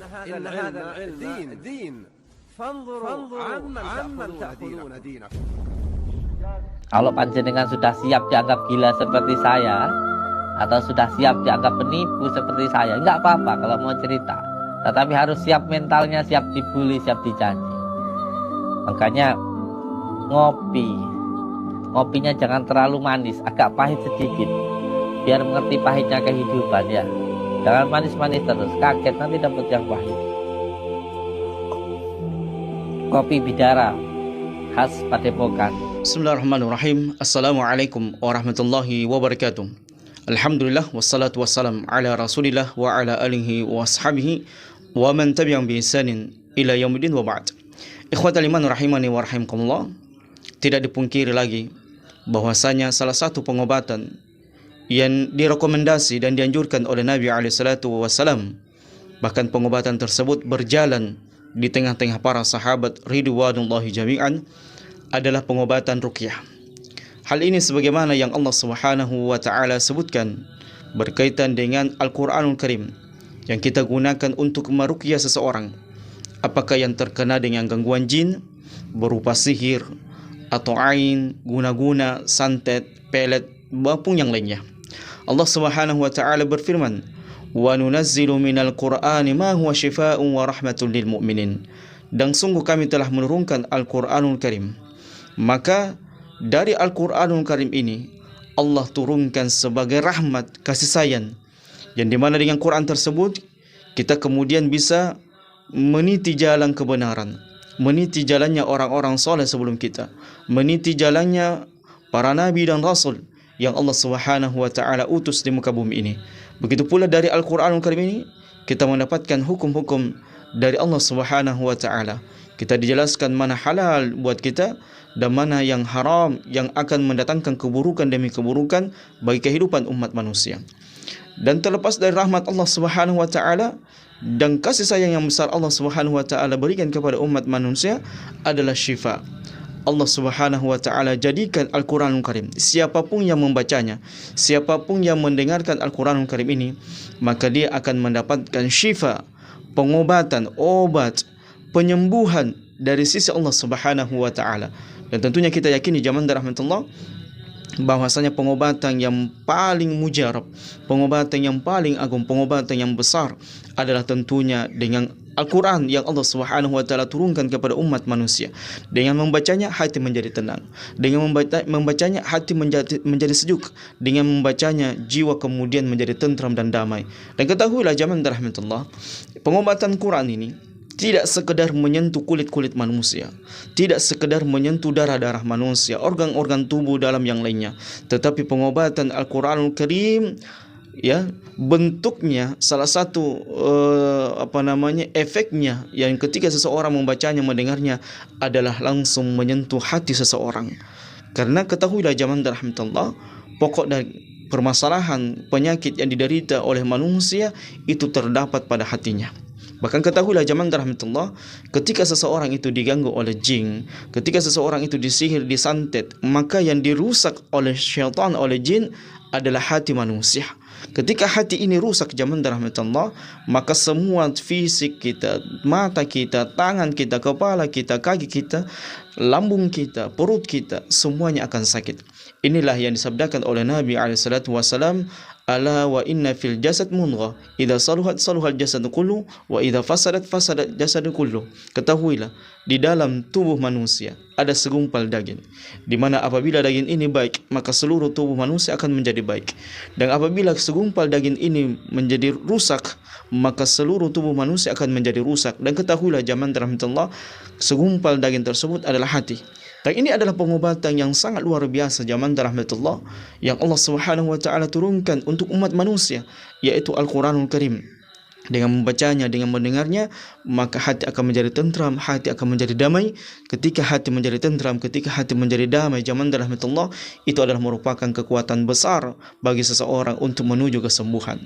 إن هذا العلم دين فانظروا عمن تأخذون دينكم. Kalau panjenengan sudah siap dianggap gila seperti saya, atau sudah siap dianggap penipu seperti saya, enggak apa-apa kalau mau cerita. Tetapi harus siap mentalnya, siap dibully, siap dicaci. Makanya ngopinya jangan terlalu manis, agak pahit sedikit, biar mengerti pahitnya kehidupan ya. Jangan manis-manis terus, kaget nanti dapat yang pahit. Kopi Bidara khas Padepokan. Bismillahirrahmanirrahim. Assalamualaikum warahmatullahi wabarakatuh. Alhamdulillah wassalatu wassalam ala Rasulillah wa ala alihi wa ashabihi wa man tabi'ahum bi ihsanin ila yaumil wa ba'd. Ikhwatal iman rahimani wa rahimakumullah. Tidak dipungkiri lagi bahwasanya salah satu pengobatan yang direkomendasi dan dianjurkan oleh Nabi alaihissalatu wassalam, bahkan pengobatan tersebut berjalan di tengah-tengah para sahabat ridwanullahi jami'an, adalah pengobatan ruqyah. Hal ini sebagaimana yang Allah Subhanahu wa taala sebutkan berkaitan dengan Al-Qur'anul Karim yang kita gunakan untuk meruqyah seseorang, apakah yang terkena dengan gangguan jin berupa sihir atau ain, guna-guna, santet, pelet maupun yang lainnya. Allah Subhanahu wa taala berfirman, "Wa nunazzilu minal Qur'ani ma huwa syifaa'un wa rahmatun lil mu'minin." Dan sungguh kami telah menurunkan Al-Qur'anul Karim. Maka dari Al-Qur'anul Karim ini Allah turunkan sebagai rahmat, kasih sayang, yang dimana dengan Quran tersebut kita kemudian bisa meniti jalan kebenaran, meniti jalannya orang-orang soleh sebelum kita, meniti jalannya para nabi dan rasul yang Allah Subhanahu wa taala utus di muka bumi ini. Begitu pula dari Al-Qur'anul Karim ini kita mendapatkan hukum-hukum dari Allah Subhanahu wa taala. Kita dijelaskan mana halal buat kita dan mana yang haram yang akan mendatangkan keburukan demi keburukan bagi kehidupan umat manusia. Dan terlepas dari rahmat Allah Subhanahu wa taala dan kasih sayang yang besar Allah Subhanahu wa taala berikan kepada umat manusia adalah syifa. Allah Subhanahu wa taala jadikan Al-Qur'anul Karim, siapapun yang membacanya, siapapun yang mendengarkan Al-Qur'anul Karim ini, maka dia akan mendapatkan syifa, pengobatan, obat, penyembuhan dari sisi Allah Subhanahu wa taala. Dan tentunya kita yakini zaman rahmatullah bahwasanya pengobatan yang paling mujarab, pengobatan yang paling agung, pengobatan yang besar adalah tentunya dengan Al-Quran yang Allah Subhanahu wa taala turunkan kepada umat manusia. Dengan membacanya hati menjadi tenang, dengan membacanya hati menjadi sejuk, dengan membacanya jiwa kemudian menjadi tentram dan damai. Dan ketahuilah zaman rahmatullah, pengobatan Quran ini tidak sekedar menyentuh kulit-kulit manusia, tidak sekedar menyentuh darah-darah manusia, organ-organ tubuh dalam yang lainnya, tetapi pengobatan Al-Qur'anul Karim ya, bentuknya salah satu efeknya yang ketika seseorang membacanya, mendengarnya adalah langsung menyentuh hati seseorang. Karena ketahuilah zaman rahmatullah, pokok dari permasalahan penyakit yang diderita oleh manusia itu terdapat pada hatinya. Bahkan ketahuilah zaman rahmatullah, ketika seseorang itu diganggu oleh jin, ketika seseorang itu disihir, disantet, maka yang dirusak oleh syaitan, oleh jin adalah hati manusia. Ketika hati ini rusak zaman rahmatullah, maka semua fisik kita, mata kita, tangan kita, kepala kita, kaki kita, lambung kita, perut kita, semuanya akan sakit. Inilah yang disabdakan oleh Nabi alaihissalatu wassalam, "Ala wa inna fil jasad mudghah, idza saluhat saluhal jasadu kullu, wa idza fasadat fasadat jasadu kullu." Ketahuilah, di dalam tubuh manusia ada segumpal daging, di mana apabila daging ini baik, maka seluruh tubuh manusia akan menjadi baik. Dan apabila segumpal daging ini menjadi rusak, maka seluruh tubuh manusia akan menjadi rusak. Dan ketahuilah zaman rahmatullah, segumpal daging tersebut adalah hati. Dan ini adalah pengobatan yang sangat luar biasa zaman rahmatullah yang Allah Subhanahu wa taala turunkan untuk umat manusia, yaitu Al-Qur'anul Karim. Dengan membacanya, dengan mendengarnya, maka hati akan menjadi tentram, hati akan menjadi damai. Ketika hati menjadi tentram, ketika hati menjadi damai zaman rahmatullah, itu adalah merupakan kekuatan besar bagi seseorang untuk menuju kesembuhan.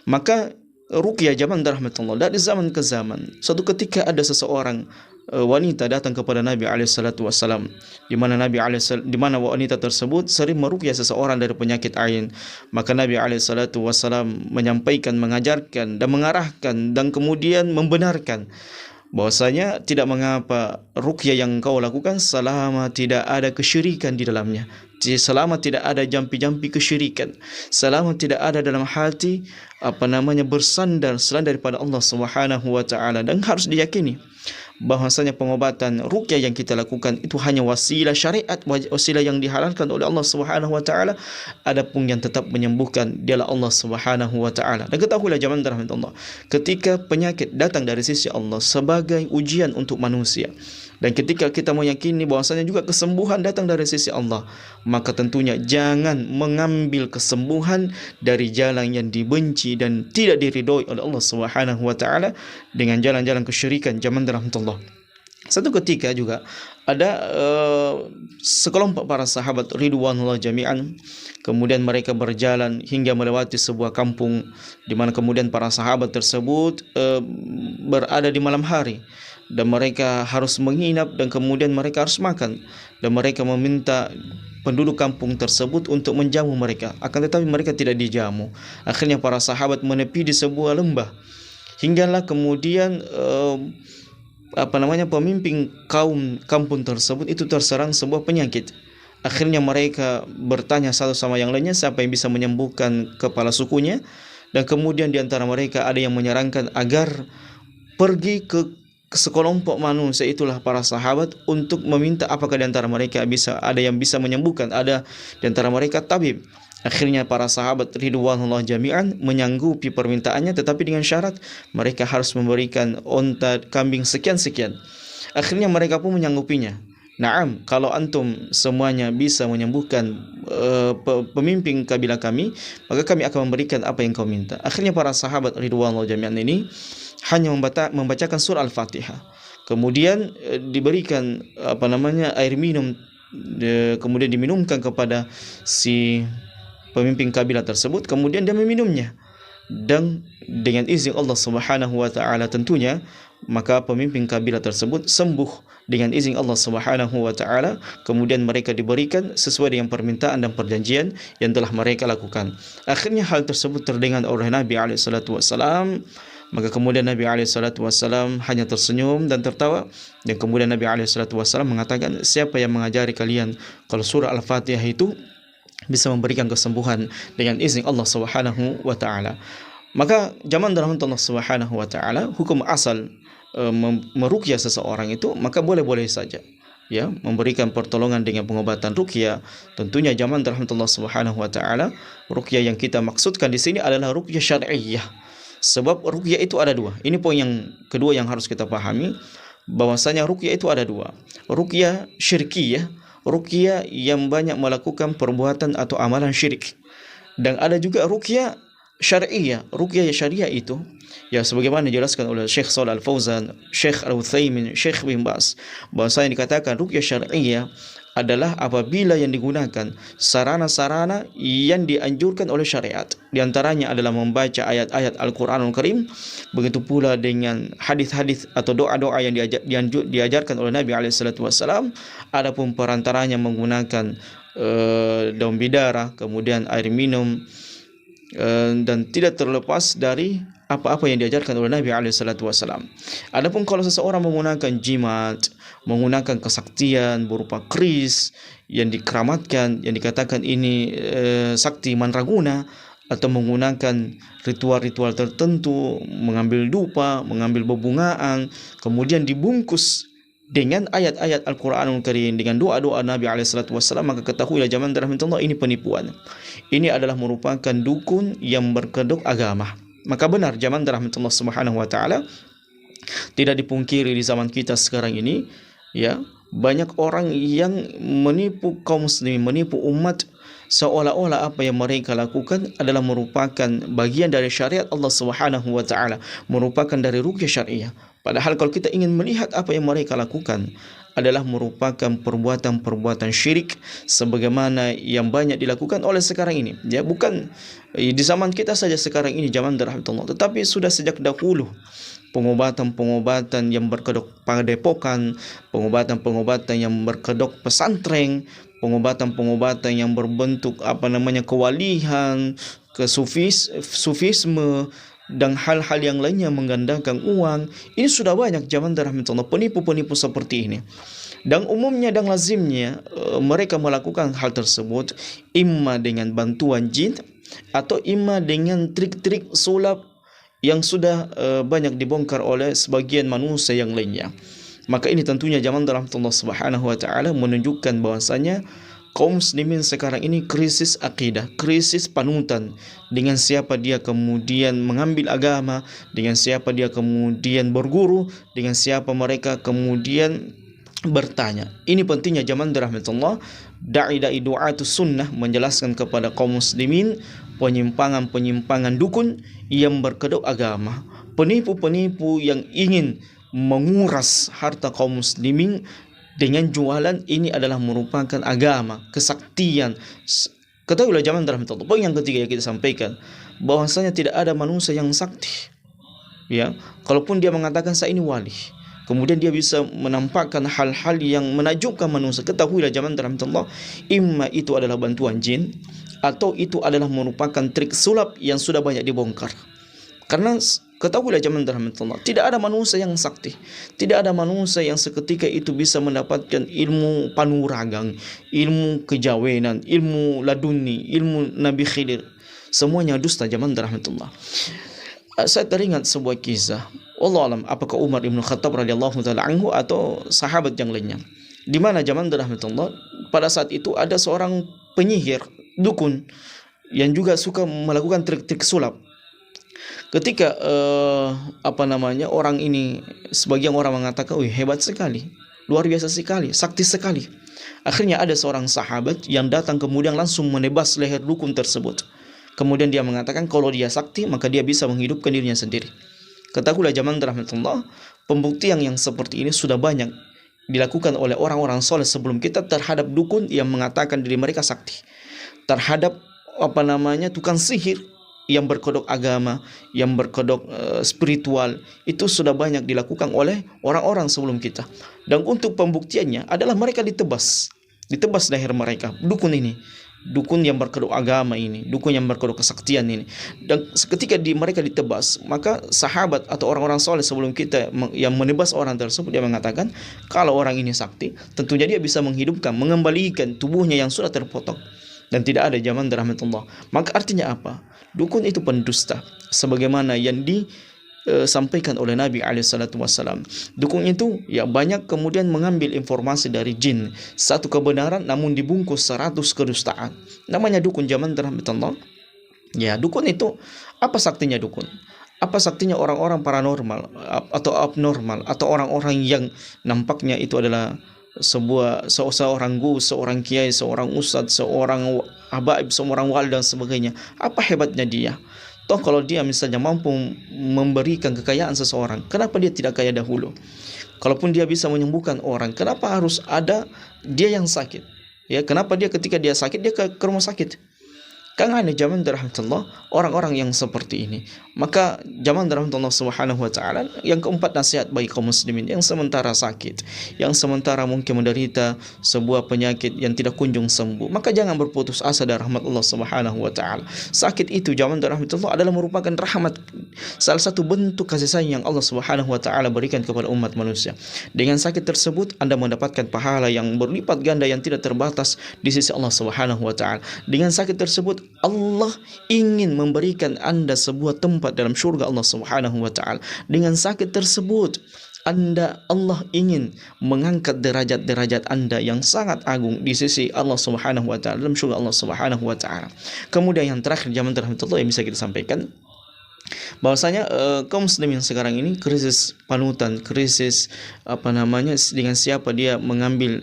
Maka ruqyah zaman rahmatullah dari zaman ke zaman, suatu ketika ada seseorang wanita datang kepada Nabi SAW, di mana wanita tersebut sering meruqyah seseorang dari penyakit ain. Maka Nabi SAW menyampaikan, mengajarkan dan mengarahkan dan kemudian membenarkan bahwasanya tidak mengapa ruqyah yang kau lakukan selama tidak ada kesyirikan di dalamnya, selama tidak ada jampi-jampi kesyirikan, selama tidak ada dalam hati bersandar selain daripada Allah Subhanahu wa taala. Dan harus diyakini bahwasanya pengobatan ruqyah yang kita lakukan itu hanya wasilah syariat, wasilah yang dihalalkan oleh Allah Subhanahu wa taala. Adapun yang tetap menyembuhkan dialah Allah Subhanahu wa taala. Dan ketahuilah jemaah rahmat Allah, ketika penyakit datang dari sisi Allah sebagai ujian untuk manusia, dan ketika kita meyakini bahwasanya juga kesembuhan datang dari sisi Allah, maka tentunya jangan mengambil kesembuhan dari jalan yang dibenci dan tidak diridhoi oleh Allah Subhanahu wa taala dengan jalan-jalan kesyirikan. Jemaah rahmatullah, satu ketika juga ada sekelompok para sahabat ridwanullah jami'an, kemudian mereka berjalan hingga melewati sebuah kampung, di mana kemudian para sahabat tersebut berada di malam hari, dan mereka harus menginap, dan kemudian mereka harus makan, dan mereka meminta penduduk kampung tersebut untuk menjamu mereka, akan tetapi mereka tidak dijamu. Akhirnya para sahabat menepi di sebuah lembah, hinggalah kemudian pemimpin kampung tersebut itu terserang sebuah penyakit. Akhirnya mereka bertanya satu sama yang lainnya siapa yang bisa menyembuhkan kepala sukunya, dan kemudian di antara mereka ada yang menyarankan agar pergi ke sekelompok manusia, itulah para sahabat, untuk meminta apakah di antara mereka ada yang bisa menyembuhkan, ada di antara mereka tabib. Akhirnya para sahabat ridwanullah jami'an menyanggupi permintaannya, tetapi dengan syarat mereka harus memberikan onta kambing sekian-sekian. Akhirnya mereka pun menyanggupinya. Naam, kalau antum semuanya bisa menyembuhkan pemimpin kabilah kami, maka kami akan memberikan apa yang kau minta. Akhirnya para sahabat ridwanullah jami'an ini hanya membacakan surah Al-Fatihah. Kemudian diberikan air minum, kemudian diminumkan kepada si pemimpin kabilah tersebut, kemudian dia meminumnya, dan dengan izin Allah Subhanahu wa taala tentunya, maka pemimpin kabilah tersebut sembuh dengan izin Allah Subhanahu wa taala. Kemudian mereka diberikan sesuai dengan permintaan dan perjanjian yang telah mereka lakukan. Akhirnya hal tersebut terdengar oleh Nabi SAW. Maka kemudian Nabi SAW hanya tersenyum dan tertawa, dan kemudian Nabi SAW mengatakan, siapa yang mengajari kalian kalau surah Al-Fatihah itu bisa memberikan kesembuhan dengan izin Allah Subhanahu wa taala. Maka zaman dalam Allah Subhanahu wa taala, hukum asal meruqyah seseorang itu maka boleh-boleh saja, ya, memberikan pertolongan dengan pengobatan ruqyah. Tentunya zaman dalam Allah Subhanahu wa taala, ruqyah yang kita maksudkan di sini adalah ruqyah syar'iyyah. Sebab ruqyah itu ada dua. Ini poin yang kedua yang harus kita pahami, bahwasanya ruqyah itu ada dua. Ruqyah syirkiyah, ruqyah yang banyak melakukan perbuatan atau amalan syirik, dan ada juga ruqyah syar'iyyah. Ruqyah syariah itu, ya, sebagaimana dijelaskan oleh Syekh Shalih Al-Fauzan, Syekh Al-Utsaimin, Syekh bin Baz, bahwasanya dikatakan ruqyah syar'iyyah adalah apabila yang digunakan sarana-sarana yang dianjurkan oleh syariat. Di antaranya adalah membaca ayat-ayat Al-Quranul Karim, begitu pula dengan hadis-hadis atau doa-doa yang diajarkan oleh Nabi SAW. Adapun perantaranya menggunakan daun bidara, kemudian air minum, dan tidak terlepas dari apa-apa yang diajarkan oleh Nabi SAW. Adapun kalau seseorang menggunakan jimat, menggunakan kesaktian berupa keris yang dikeramatkan, yang dikatakan ini sakti mandraguna, atau menggunakan ritual-ritual tertentu, mengambil dupa, mengambil bebungaan, kemudian dibungkus dengan ayat-ayat Al-Quranul Karim, dengan doa-doa Nabi SAW, maka ketahuilah jamaah rahmatullah, ini penipuan. Ini adalah merupakan dukun yang berkedok agama. Maka benar jamaah rahmatullah Subhanahu wa taala, tidak dipungkiri di zaman kita sekarang ini, ya, banyak orang yang menipu kaum muslimin, menipu umat, seolah-olah apa yang mereka lakukan adalah merupakan bagian dari syariat Allah Subhanahu wa taala, merupakan dari ruqyah syariah. Padahal kalau kita ingin melihat apa yang mereka lakukan adalah merupakan perbuatan-perbuatan syirik, sebagaimana yang banyak dilakukan oleh sekarang ini. Ya, bukan di zaman kita saja sekarang ini zaman rahmatullah, tetapi sudah sejak dahulu pengobatan-pengobatan yang berkedok padepokan, pengobatan-pengobatan yang berkedok pesantren, pengobatan-pengobatan yang berbentuk kewalihan, sufisme dan hal-hal yang lainnya menggandakan uang. Ini sudah banyak zaman rahmatullah penipu-penipu seperti ini. Dan umumnya dan lazimnya mereka melakukan hal tersebut imma dengan bantuan jin atau imma dengan trik-trik sulap yang sudah banyak dibongkar oleh sebagian manusia yang lainnya. Maka ini tentunya zaman rahmatullah subhanahu wa ta'ala menunjukkan bahwasanya kaum muslimin sekarang ini krisis akidah, krisis panutan. Dengan siapa dia kemudian mengambil agama, dengan siapa dia kemudian berguru, dengan siapa mereka kemudian bertanya. Ini pentingnya zaman rahmatullah dai du'atus sunnah menjelaskan kepada kaum muslimin penyimpangan-penyimpangan dukun yang berkedok agama, penipu-penipu yang ingin menguras harta kaum muslimin dengan jualan ini adalah merupakan agama, kesaktian. Ketahuilah zaman rahmatullah. Poin yang ketiga yang kita sampaikan bahwasanya tidak ada manusia yang sakti. Ya, kalaupun dia mengatakan saya ini wali, kemudian dia bisa menampakkan hal-hal yang menakjubkan manusia. Ketahuilah zaman rahmatullah, imma itu adalah bantuan jin atau itu adalah merupakan trik sulap yang sudah banyak dibongkar. Karena ketahuilah zaman rahmatullah, tidak ada manusia yang sakti, tidak ada manusia yang seketika itu bisa mendapatkan ilmu panuragan, ilmu kejawenan, ilmu laduni, ilmu Nabi Khidir. Semuanya dusta zaman rahmatullah. Saya teringat sebuah kisah, wallahu alam apakah Umar Ibn Khattab radhiyallahu taala anhu atau sahabat yang lainnya, di mana zaman rahmatullah pada saat itu ada seorang penyihir dukun yang juga suka melakukan trik-trik sulap. Ketika orang ini, sebagian orang mengatakan, "Wih, hebat sekali, luar biasa sekali, sakti sekali." Akhirnya ada seorang sahabat yang datang kemudian langsung menebas leher dukun tersebut. Kemudian dia mengatakan kalau dia sakti maka dia bisa menghidupkan dirinya sendiri. Ketahuilah zaman rahmatullah, pembuktian yang seperti ini sudah banyak dilakukan oleh orang-orang soleh sebelum kita terhadap dukun yang mengatakan diri mereka sakti, terhadap tukang sihir yang berkedok agama, yang berkedok spiritual. Itu sudah banyak dilakukan oleh orang-orang sebelum kita. Dan untuk pembuktiannya adalah mereka ditebas leher mereka, dukun ini, dukun yang berkedok agama ini, dukun yang berkedok kesaktian ini. Dan ketika mereka ditebas, maka sahabat atau orang-orang soleh sebelum kita yang menebas orang tersebut, dia mengatakan kalau orang ini sakti, tentunya dia bisa menghidupkan, mengembalikan tubuhnya yang sudah terpotong. Dan tidak ada zaman rahmatullah. Maka artinya apa? Dukun itu pendusta, sebagaimana yang disampaikan oleh Nabi SAW. Dukun itu ya banyak kemudian mengambil informasi dari jin, satu kebenaran namun dibungkus 100 kedustaan. Namanya dukun zaman rahmatullah. Ya, dukun itu apa saktinya dukun? Apa saktinya orang-orang paranormal atau abnormal atau orang-orang yang nampaknya itu adalah seorang guru, seorang kiai, seorang ustadz, seorang habaib, seorang wali dan sebagainya. Apa hebatnya dia? Toh kalau dia misalnya mampu memberikan kekayaan seseorang, kenapa dia tidak kaya dahulu? Kalaupun dia bisa menyembuhkan orang, kenapa harus ada dia yang sakit? Ya, kenapa dia ketika dia sakit dia ke rumah sakit? Kan ada zaman rahmatullah orang-orang yang seperti ini. Maka zaman rahmatullah subhanahu wa ta'ala, yang keempat nasihat bagi kaum muslimin yang sementara sakit, yang sementara mungkin menderita sebuah penyakit yang tidak kunjung sembuh, maka jangan berputus asa dari rahmat Allah subhanahu wa ta'ala. Sakit itu zaman rahmatullah adalah merupakan rahmat, salah satu bentuk kasih sayang yang Allah subhanahu wa ta'ala berikan kepada umat manusia. Dengan sakit tersebut Anda mendapatkan pahala yang berlipat ganda yang tidak terbatas di sisi Allah subhanahu wa ta'ala. Dengan sakit tersebut Allah ingin memberikan Anda sebuah tempat dalam surga Allah subhanahu wa ta'ala. Dengan sakit tersebut Allah ingin mengangkat derajat-derajat Anda yang sangat agung di sisi Allah subhanahu wa ta'ala, dalam surga Allah subhanahu wa ta'ala. Kemudian yang terakhir zaman rahmatullah yang bisa kita sampaikan, bahwasanya kaum muslimin sekarang ini krisis panutan, krisis dengan siapa dia mengambil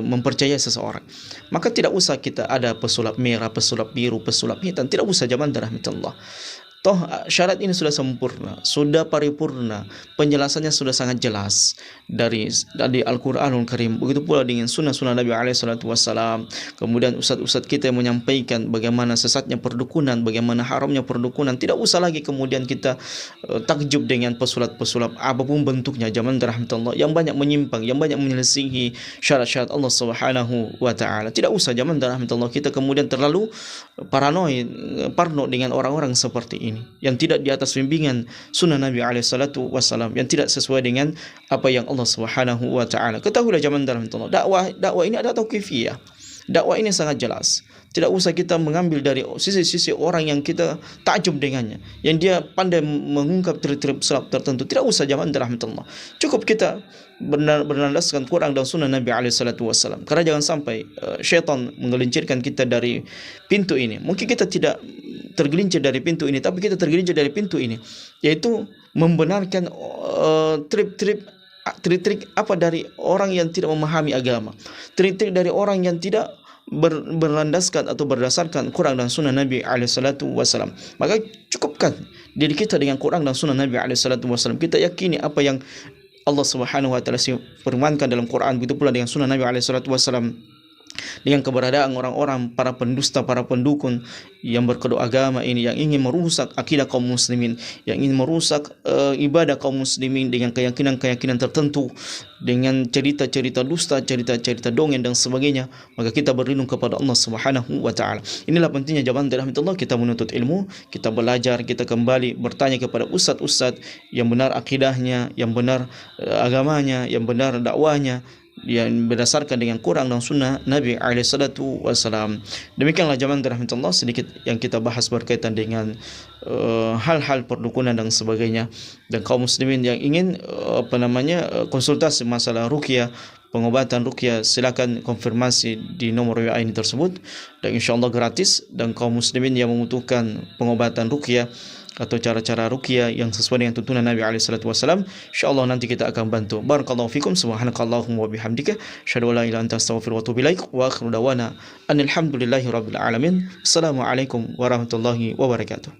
mempercayai seseorang. Maka tidak usah kita ada pesulap merah, pesulap biru, pesulap hitam, tidak usah zaman rahmatullah. Toh syarat ini sudah sempurna, sudah paripurna, penjelasannya sudah sangat jelas dari Al-Qur'anul Karim. Begitu pula dengan sunnah-sunnah Nabi alaihi salatu wassalam. Kemudian ustaz-ustaz kita yang menyampaikan bagaimana sesatnya perdukunan, bagaimana haramnya perdukunan. Tidak usah lagi kemudian kita takjub dengan pesulap-pesulap apapun bentuknya zaman rahmatullah yang banyak menyimpang, yang banyak menyelisihi syarat-syarat Allah Subhanahu wa taala. Tidak usah zaman rahmatullah kita kemudian terlalu parno dengan orang-orang seperti ini yang tidak di atas bimbingan sunnah Nabi alaihi salatu wassalam, yang tidak sesuai dengan apa yang Allah Subhanahu wa taala. Ketahuilah zaman rahmatullah, dakwah ini ada tauqifiyah. Dakwah ini sangat jelas. Tidak usah kita mengambil dari sisi-sisi orang yang kita takjub dengannya, yang dia pandai mengungkap trik-trik sulap tertentu. Tidak usah zaman rahmatullah. Cukup kita bernandaskan Quran dan sunnah Nabi alaihi salatu wassalam. Karena jangan sampai syaitan menggelincirkan kita dari pintu ini. Mungkin kita tidak tergelincir dari pintu ini, tapi kita tergelincir dari pintu ini, yaitu membenarkan trik-trik apa dari orang yang tidak memahami agama, trik-trik dari orang yang tidak berlandaskan atau berdasarkan Quran dan sunnah Nabi alaihi salatu wassalam. Maka cukupkan diri kita dengan Quran dan sunnah Nabi alaihi salatu wassalam. Kita yakini apa yang Allah Subhanahu wa taala firmankan dalam Quran, begitu pula dengan sunnah Nabi alaihi salatu wassalam, dengan keberadaan orang-orang para pendusta, para pendukun yang berkedok agama ini, yang ingin merusak akidah kaum muslimin, yang ingin merusak ibadah kaum muslimin dengan keyakinan-keyakinan tertentu, dengan cerita-cerita dusta, cerita-cerita dongeng dan sebagainya. Maka kita berlindung kepada Allah Subhanahu wa taala. Inilah pentingnya zaman rahmatullah kita menuntut ilmu, kita belajar, kita kembali bertanya kepada ustaz-ustaz yang benar akidahnya, yang benar agamanya, yang benar dakwahnya, yang berdasarkan dengan Quran dan sunnah Nabi alaihi salatu wassalam. Demikianlah zaman rahmatullah sedikit yang kita bahas berkaitan dengan hal-hal perdukunan dan sebagainya. Dan kaum muslimin yang ingin konsultasi masalah ruqyah, pengobatan ruqyah, silakan konfirmasi di nomor WA ini tersebut, dan insyaallah gratis. Dan kaum muslimin yang membutuhkan pengobatan ruqyah atau cara-cara ruqyah yang sesuai dengan tuntunan Nabi alaihi salatu wasallam, insyaallah nanti kita akan bantu. Barakallahu fikum, subhanakallahumma wa bihamdika, asyhadu an la ilaha illa anta, astaghfiruka wa atubu ilaik, wa akhiru dawana alhamdulillahi rabbil alamin. Assalamualaikum warahmatullahi wabarakatuh.